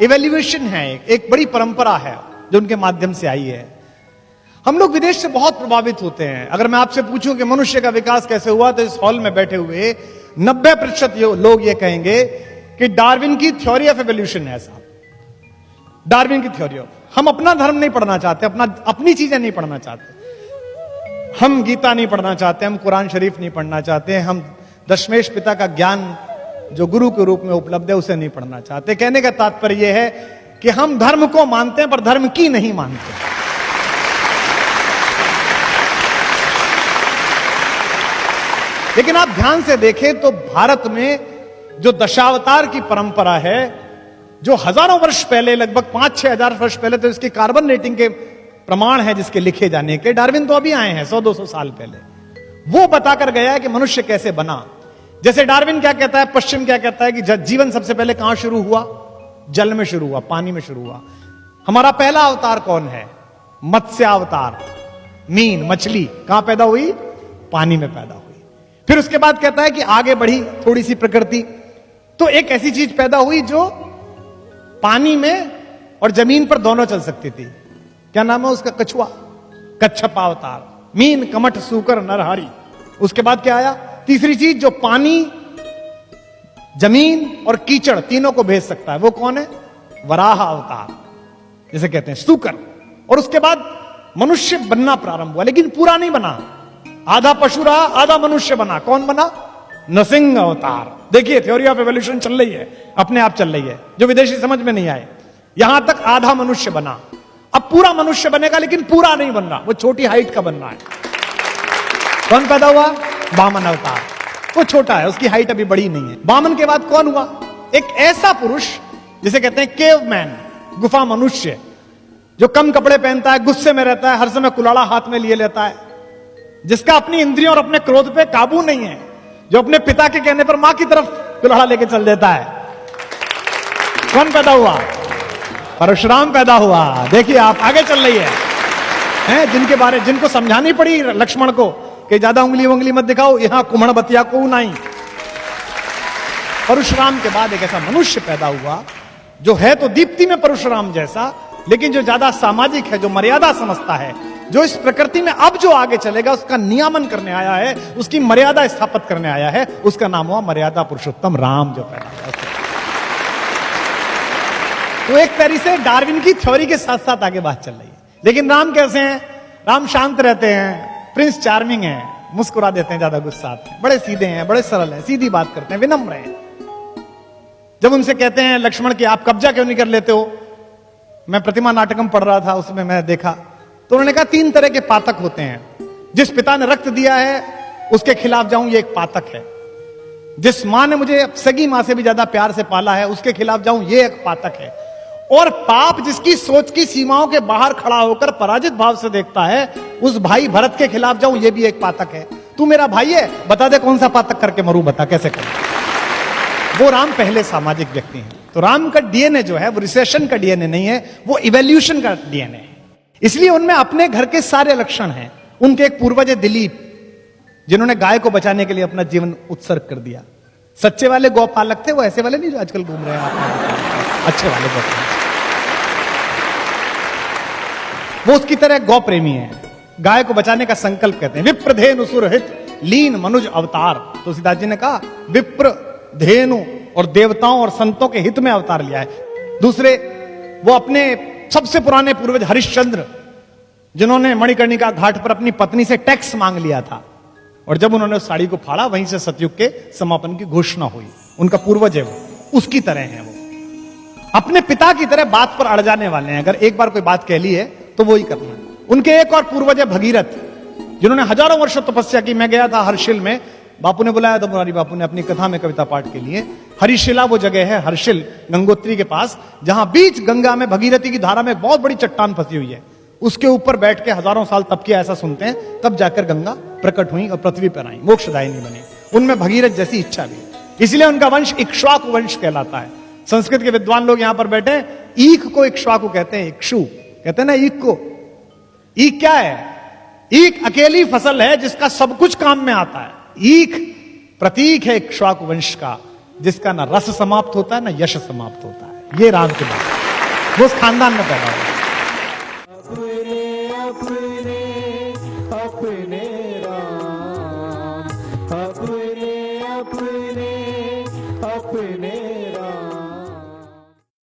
Evaluation है, एक बड़ी परंपरा है जो उनके माध्यम से आई है। हम लोग विदेश से बहुत प्रभावित होते हैं। अगर मैं आपसे पूछूं कि मनुष्य का विकास कैसे हुआ, तो इस हॉल में बैठे हुए 90% लोग ये कहेंगे कि डार्विन की थ्योरी ऑफ एवोल्यूशन है साहब, डार्विन की थ्योरी ऑफ। हम अपना धर्म नहीं पढ़ना चाहते, अपनी चीजें नहीं पढ़ना चाहते, हम गीता नहीं पढ़ना चाहते, हम कुरान शरीफ नहीं पढ़ना चाहते, हम दशमेश पिता का ज्ञान जो गुरु के रूप में उपलब्ध है उसे नहीं पढ़ना चाहते। कहने का तात्पर्य यह है कि हम धर्म को मानते हैं पर धर्म की नहीं मानते। लेकिन आप ध्यान से देखें तो भारत में जो दशावतार की परंपरा है, जो हजारों वर्ष पहले, लगभग 5-6 हजार वर्ष पहले, तो इसकी कार्बन रेटिंग के प्रमाण है जिसके लिखे जाने के। डार्विन तो अभी आए हैं 100-200 साल पहले, वो बताकर गया है कि मनुष्य कैसे बना। जैसे डार्विन क्या कहता है, पश्चिम क्या कहता है कि जीवन सबसे पहले कहां शुरू हुआ? जल में शुरू हुआ, पानी में शुरू हुआ। हमारा पहला अवतार कौन है? मत्स्य अवतार, मीन, मछली कहां पैदा हुई? पानी में पैदा हुई। फिर उसके बाद कहता है कि आगे बढ़ी थोड़ी सी प्रकृति, तो एक ऐसी चीज पैदा हुई जो पानी में और जमीन पर दोनों चल सकती थी। क्या नाम है उसका? कछुआ, कच्छप अवतार। मीन, कमठ, सूकर, नरहारी। उसके बाद क्या आया? तीसरी चीज जो पानी, जमीन और कीचड़ तीनों को भेज सकता है, वो कौन है? वराह अवतार जिसे कहते हैं, सूकर। और उसके बाद मनुष्य बनना प्रारंभ हुआ, लेकिन पूरा नहीं बना। आधा पशु रहा, आधा मनुष्य बना। कौन बना? नरसिंह अवतार। देखिए थ्योरी ऑफ एवोल्यूशन चल रही है, अपने आप चल रही है, जो विदेशी समझ में नहीं आए। यहां तक आधा मनुष्य बना, अब पूरा मनुष्य बनेगा, लेकिन पूरा नहीं बन रहा, वो छोटी हाइट का बन रहा है। कौन पैदा हुआ? वामन अवतार। वो छोटा है, उसकी हाइट अभी बड़ी नहीं है। वामन के बाद कौन हुआ? एक ऐसा पुरुष जिसे कहते हैं केवमैन, गुफा मनुष्य, जो कम कपड़े पहनता है, गुस्से में रहता है, हर समय कुलाड़ा हाथ में लिए लेता है, जिसका अपनी इंद्रियों और अपने क्रोध पे काबू नहीं है, जो अपने पिता के कहने पर मां की तरफ कुल्हाड़ा लेके चल देता है। कौन पैदा हुआ? परशुराम पैदा हुआ। देखिए आप, आगे चल रही है, जिनको समझानी पड़ी लक्ष्मण को कि ज्यादा उंगली मत दिखाओ, यहां कुम्हण बतिया को नहीं। परशुराम के बाद एक ऐसा मनुष्य पैदा हुआ जो है तो दीप्ति में परशुराम जैसा, लेकिन जो ज्यादा सामाजिक है, जो मर्यादा समझता है, जो इस प्रकृति में अब जो आगे चलेगा उसका नियामन करने आया है, उसकी मर्यादा स्थापित करने आया है। उसका नाम हुआ मर्यादा पुरुषोत्तम राम, जो पैदा हुआ। तो एक तरीके से डार्विन की थ्योरी के साथ साथ आगे बात चल रही है। लेकिन राम कैसे हैं? राम शांत रहते हैं, प्रिंस चार्मिंग है, मुस्कुरा देते हैं, ज्यादा गुस्सा आते हैं, बड़े सीधे हैं, बड़े सरल हैं, सीधी बात करते हैं, विनम्र हैं। जब उनसे कहते हैं लक्ष्मण कि आप कब्जा क्यों नहीं कर लेते हो, मैं प्रतिमा नाटकम पढ़ रहा था, उसमें मैं देखा, तो उन्होंने कहा 3 तरह के पातक होते हैं। जिस पिता ने रक्त दिया है उसके खिलाफ जाऊं, ये एक पातक है। जिस मां ने मुझे सगी मां से भी ज्यादा प्यार से पाला है, उसके खिलाफ जाऊं, ये एक पातक है। और पाप जिसकी सोच की सीमाओं के बाहर खड़ा होकर पराजित भाव से देखता है, उस भाई भरत के खिलाफ जाऊं, ये भी एक पातक है। तू मेरा भाई है, बता दे कौन सा पातक करके मरूं, बता कैसे करूं। वो राम पहले सामाजिक व्यक्ति हैं। तो राम का डीएनए जो है वो रिसेशन का डीएनए नहीं है, वो इवोल्यूशन का डीएनए है। इसलिए उनमें अपने घर के सारे लक्षण हैं। उनके एक पूर्वज है दिलीप, जिन्होंने गाय को बचाने के लिए अपना जीवन उत्सर्ग कर दिया। सच्चे वाले गौपालक थे वो, ऐसे वाले नहीं जो आजकल घूम रहे हैं, अच्छे वाले गौपालक। वो उसकी तरह गौ प्रेमी है, गाय को बचाने का संकल्प कहते हैं। विप्र धेनु सुरहित लीन मनुज अवतार। तुलसीदास जी ने कहा विप्र, धेनु और देवताओं और संतों के हित में अवतार लिया है। दूसरे, वो अपने सबसे पुराने पूर्वज हरिश्चंद्र, जिन्होंने मणिकर्णिका घाट पर अपनी पत्नी से टैक्स मांग लिया था, और जब उन्होंने उस साड़ी को फाड़ा, वहीं से सतयुग के समापन की घोषणा हुई। उनका पूर्वज है वो, उसकी तरह है वो। अपने पिता की तरह बात पर अड़ जाने वाले हैं। अगर एक बार कोई बात कह ली है तो वो ही करना है। उनके एक और पूर्वज है भगीरथ, जिन्होंने हजारों वर्षों तपस्या की। मैं गया था हर्षिल में, बापू ने बुलाया था, मुरारी बापू ने, अपनी कथा में कविता पाठ के लिए। हरिशिला वो जगह है, हर्षिल गंगोत्री के पास, जहां बीच गंगा में भगीरथी की धारा में एक बहुत बड़ी चट्टान फंसी हुई है। उसके ऊपर बैठ के हजारों साल तप किया, ऐसा सुनते हैं। तब जाकर गंगा प्रकट हुई और पृथ्वी पर आई, मोक्षदायिनी बनी। उनमें भगीरथ जैसी इच्छा भी, इसलिए उनका वंश इक्ष्वाकु वंश कहलाता है। संस्कृत के विद्वान लोग यहां पर बैठे, ईख को इक्ष्वाकु कहते हैं, इक्षु कहते हैं ना ईख को। ईख क्या है? ईख अकेली फसल है जिसका सब कुछ काम में आता है। ईख प्रतीक है इक्ष्वाकु वंश का, जिसका ना रस समाप्त होता है ना यश समाप्त होता है। ये राम की बात। वो उस खानदान में पैदा हुआ। अपने राम अपने अपने अपने